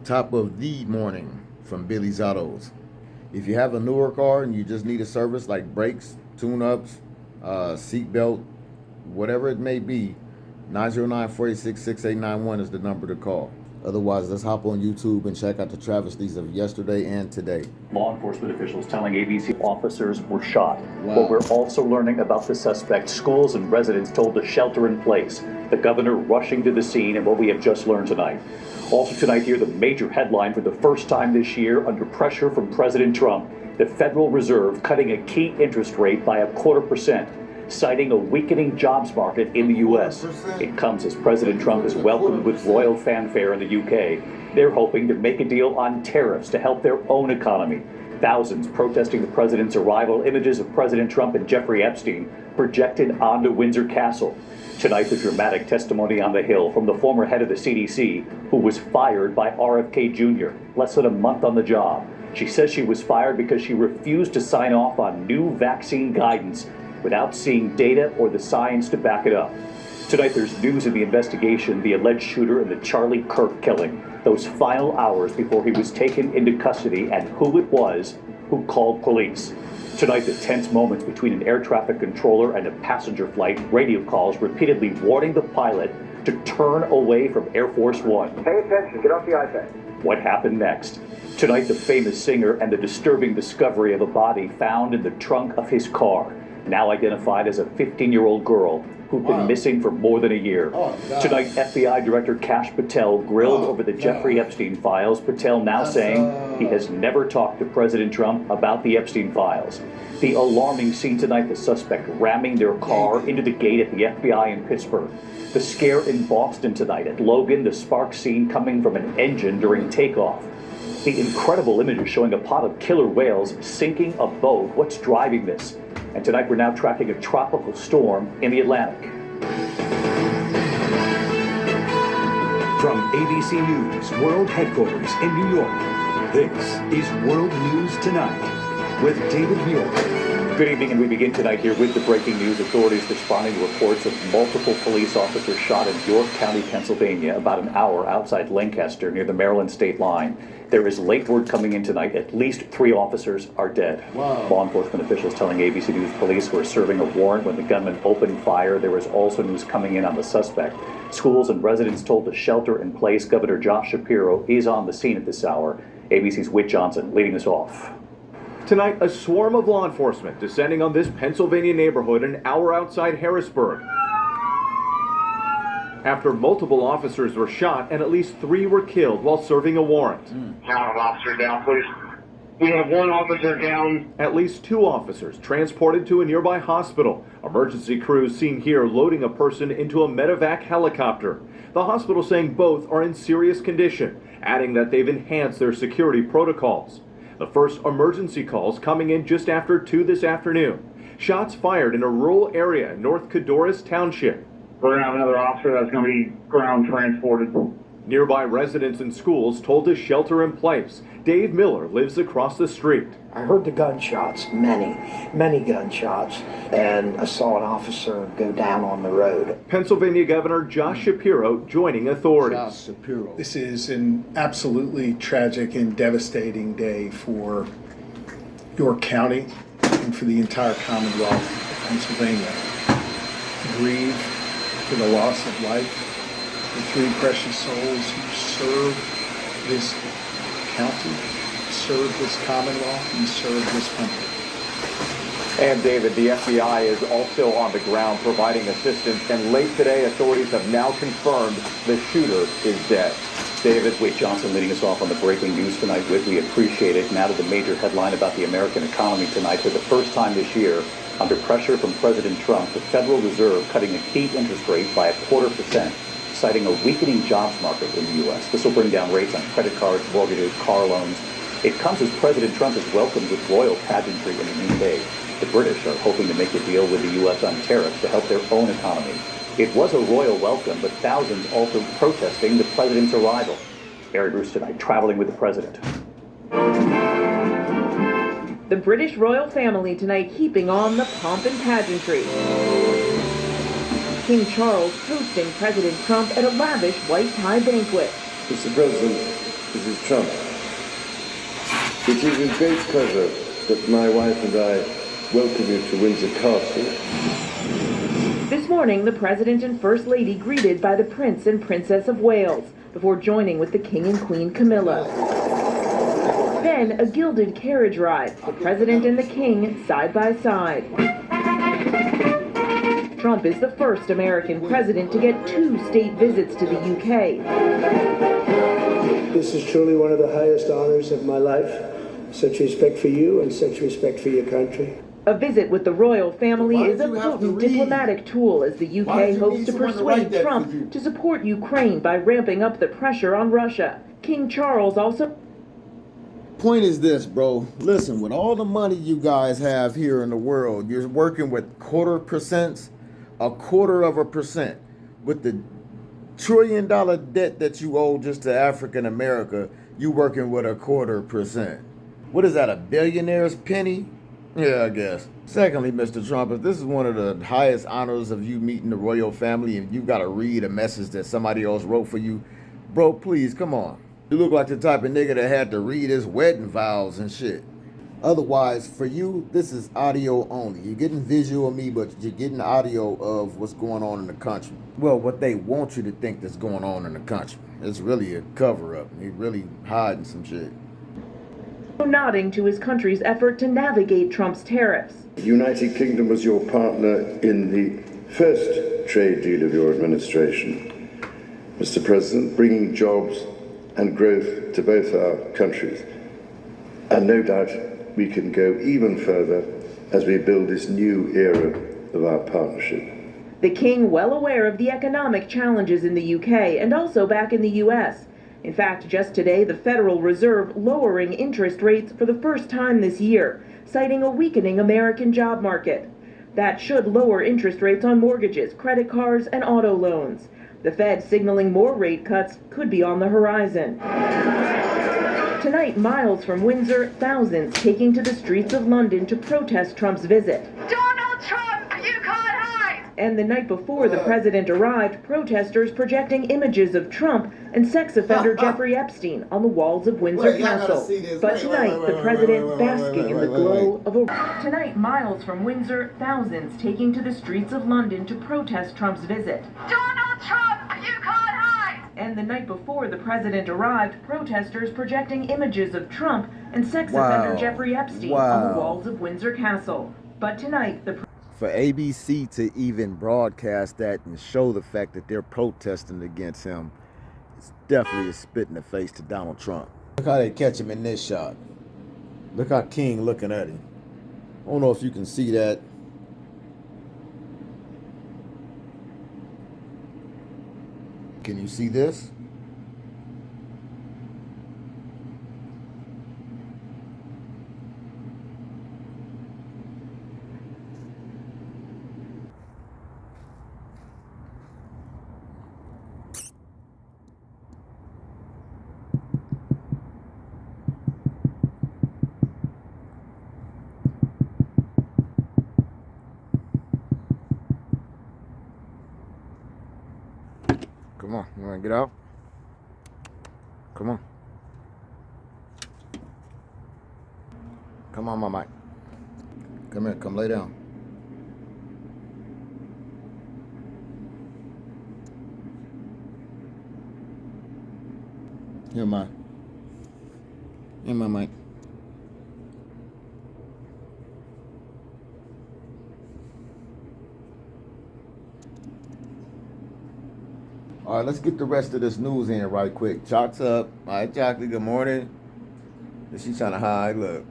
top of the morning from Billy's Autos. If you have a newer car and you just need a service like brakes, tune-ups, seat belt, whatever it may be, 909-486-6891 is the number to call. Otherwise, let's hop on YouTube and check out the travesties of yesterday and today. Law enforcement officials telling ABC officers were shot. Wow. But we're also learning about the suspect. Schools and residents told to shelter in place. The governor rushing to the scene, and what we have just learned tonight. Also tonight here, the major headline for the first time this year, under pressure from President Trump, the Federal Reserve cutting a key interest rate by 0.25%. Citing a weakening jobs market in the U.S. It comes as President Trump is welcomed with royal fanfare in the U.K. They're hoping to make a deal on tariffs to help their own economy. Thousands protesting the president's arrival. Images of President Trump and Jeffrey Epstein projected onto Windsor Castle. Tonight, the dramatic testimony on the Hill from the former head of the CDC, who was fired by RFK Jr. less than a month on the job. She says she was fired because she refused to sign off on new vaccine guidance without seeing data or the science to back it up. Tonight there's news of the investigation, the alleged shooter in the Charlie Kirk killing, those final hours before he was taken into custody, and who it was who called police. Tonight the tense moments between an air traffic controller and a passenger flight, radio calls repeatedly warning the pilot to turn away from Air Force One. Pay attention, get off the iPad. What happened next? Tonight the famous singer and the disturbing discovery of a body found in the trunk of his car, now identified as a 15-year-old girl who'd been missing for more than a year. Tonight, FBI Director Kash Patel grilled over the Jeffrey Epstein files. Patel now saying he has never talked to President Trump about the Epstein files. The alarming scene tonight, the suspect ramming their car into the gate at the FBI in Pittsburgh. The scare in Boston tonight at Logan, the spark scene coming from an engine during takeoff. The incredible images showing a pod of killer whales sinking a boat. What's driving this? And tonight we're now tracking a tropical storm in the Atlantic. From ABC News World Headquarters in New York, this is World News Tonight with David Muir. Good evening, and we begin tonight here with the breaking news. Authorities responding to reports of multiple police officers shot in York County, Pennsylvania, about an hour outside Lancaster near the Maryland state line. There is late word coming in tonight. At least 3 officers are dead. Wow. Law enforcement officials telling ABC News police were serving a warrant when the gunman opened fire. There is also news coming in on the suspect. Schools and residents told to shelter in place. Governor Josh Shapiro is on the scene at this hour. ABC's Whit Johnson leading us off. Tonight, a swarm of law enforcement descending on this Pennsylvania neighborhood an hour outside Harrisburg, after multiple officers were shot and at least 3 were killed while serving a warrant. Count of officers down, please. We have 1 officer down. At least 2 officers transported to a nearby hospital. Emergency crews seen here loading a person into a medevac helicopter. The hospital saying both are in serious condition, adding that they've enhanced their security protocols. The first emergency calls coming in just after 2 this afternoon. Shots fired in a rural area in North Codorus Township. We're going to have another officer that's going to be ground transported. Nearby residents and schools told to shelter in place. Dave Miller lives across the street. I heard the gunshots, many gunshots, and I saw an officer go down on the road. Pennsylvania Governor Josh Shapiro joining authorities. This is an absolutely tragic and devastating day for York County and for the entire Commonwealth of Pennsylvania. Grieve for the loss of life, the 3 precious souls who served this county, served this Commonwealth, and served this country. And David, the FBI is also on the ground providing assistance, and late today authorities have now confirmed the shooter is dead. David, Whit Johnson leading us off on the breaking news tonight. Whit, we appreciate it. Now to the major headline about the American economy tonight. For the first time this year, under pressure from President Trump, the Federal Reserve cutting a key interest rate by 0.25%, citing a weakening jobs market in the U.S. This will bring down rates on credit cards, mortgages, car loans. It comes as President Trump is welcomed with royal pageantry in the UK. The British are hoping to make a deal with the U.S. on tariffs to help their own economy. It was a royal welcome, but thousands also protesting the president's arrival. Barry Bruce tonight traveling with the president. The British royal family tonight heaping on the pomp and pageantry. King Charles hosting President Trump at a lavish white tie banquet. Mr. President, Mrs. Trump, it is with great pleasure that my wife and I welcome you to Windsor Castle. This morning, the President and First Lady greeted by the Prince and Princess of Wales before joining with the King and Queen Camilla. Then, a gilded carriage ride, the President and the King side by side. Trump is the first American president to get 2 state visits to the UK. This is truly one of the highest honors of my life. Such respect for you and such respect for your country. A visit with the royal family is a potent diplomatic tool as the UK hopes to persuade Trump to support Ukraine by ramping up the pressure on Russia. King Charles also... Point is this, bro. Listen, with all the money you guys have here in the world, you're working with 1/4%, 1/4%. With the $1 trillion debt that you owe just to African America, you working with 1/4%. What is that, a billionaire's penny? Yeah, I guess. Secondly, Mr. Trump, if this is one of the highest honors of you meeting the royal family and you've got to read a message that somebody else wrote for you, bro, please, come on. You look like the type of nigga that had to read his wedding vows and shit. Otherwise, for you, this is audio only. You're getting visual of me, but you're getting audio of what's going on in the country. Well, what they want you to think that's going on in the country. It's really a cover-up. They're really hiding some shit. Nodding to his country's effort to navigate Trump's tariffs. The United Kingdom was your partner in the first trade deal of your administration, Mr. President, bringing jobs and growth to both our countries. And no doubt we can go even further as we build this new era of our partnership. The king well aware of the economic challenges in the UK and also back in the US. In fact, just today, the Federal Reserve lowering interest rates for the first time this year, citing a weakening American job market. That should lower interest rates on mortgages, credit cards, and auto loans. The Fed signaling more rate cuts could be on the horizon. Tonight, miles from Windsor, thousands taking to the streets of London to protest Trump's visit. Donald Trump, you can't hide! And the night before the president arrived, protesters projecting images of Trump and sex offender Jeffrey Epstein on the walls of Windsor Castle. But tonight, the president basking in the glow of a... Tonight, miles from Windsor, thousands taking to the streets of London to protest Trump's visit. Donald Trump, you can't hide! And the night before the president arrived, protesters projecting images of Trump and sex offender Jeffrey Epstein on the walls of Windsor Castle. But tonight, the... For ABC to even broadcast that and show the fact that they're protesting against him, it's definitely a spit in the face to Donald Trump. Look how they catch him in this shot. Look how King looking at him. I don't know if you can see that. Can you see this? Come on, you wanna get out? Come on. Come on, my Mike. Come here, come lay down. Here, my Mike. All right, let's get the rest of this news in right quick. Chalk's up. All right, Chocolate, good morning. She's trying to hide, look.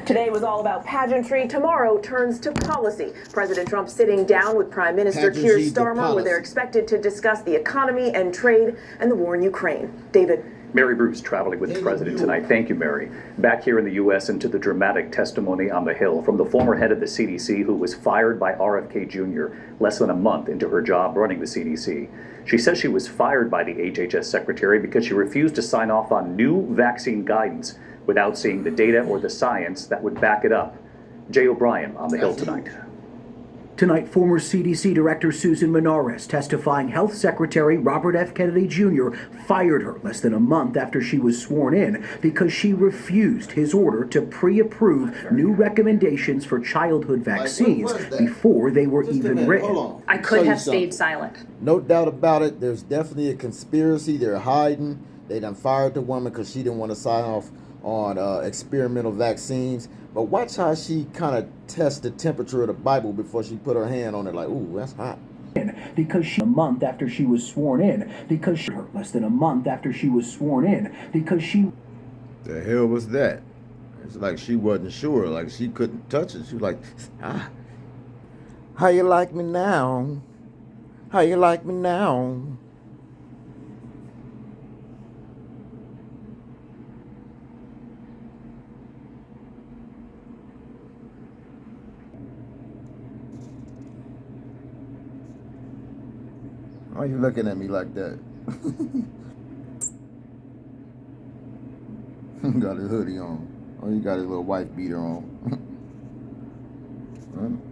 Today was all about pageantry. Tomorrow turns to policy. President Trump sitting down with Prime Minister Keir Starmer, where they're expected to discuss the economy and trade and the war in Ukraine. David. Mary Bruce traveling with the president tonight. Thank you, Mary. Back here in the U.S. and to the dramatic testimony on the Hill from the former head of the CDC who was fired by RFK Jr. less than a month into her job running the CDC. She says she was fired by the HHS secretary because she refused to sign off on new vaccine guidance without seeing the data or the science that would back it up. Jay O'Brien on the Hill tonight. Tonight, former CDC Director Susan Menares testifying Health Secretary Robert F. Kennedy Jr. fired her less than a month after she was sworn in because she refused his order to pre-approve new recommendations for childhood vaccines before they were even written. I could have stayed silent. No doubt about it. There's definitely a conspiracy. They're hiding. They done fired the woman because she didn't want to sign off on experimental vaccines. But watch how she kind of tests the temperature of the Bible before she put her hand on it like, ooh, that's hot. Because she, a month after she was sworn in, because she, less than a month after she was sworn in, because she... The hell was that? It's like she wasn't sure, like she couldn't touch it. She was like, ah, how you like me now? How you like me now? Why are you looking at me like that? Got his hoodie on. Oh, he got his little wife beater on. Huh?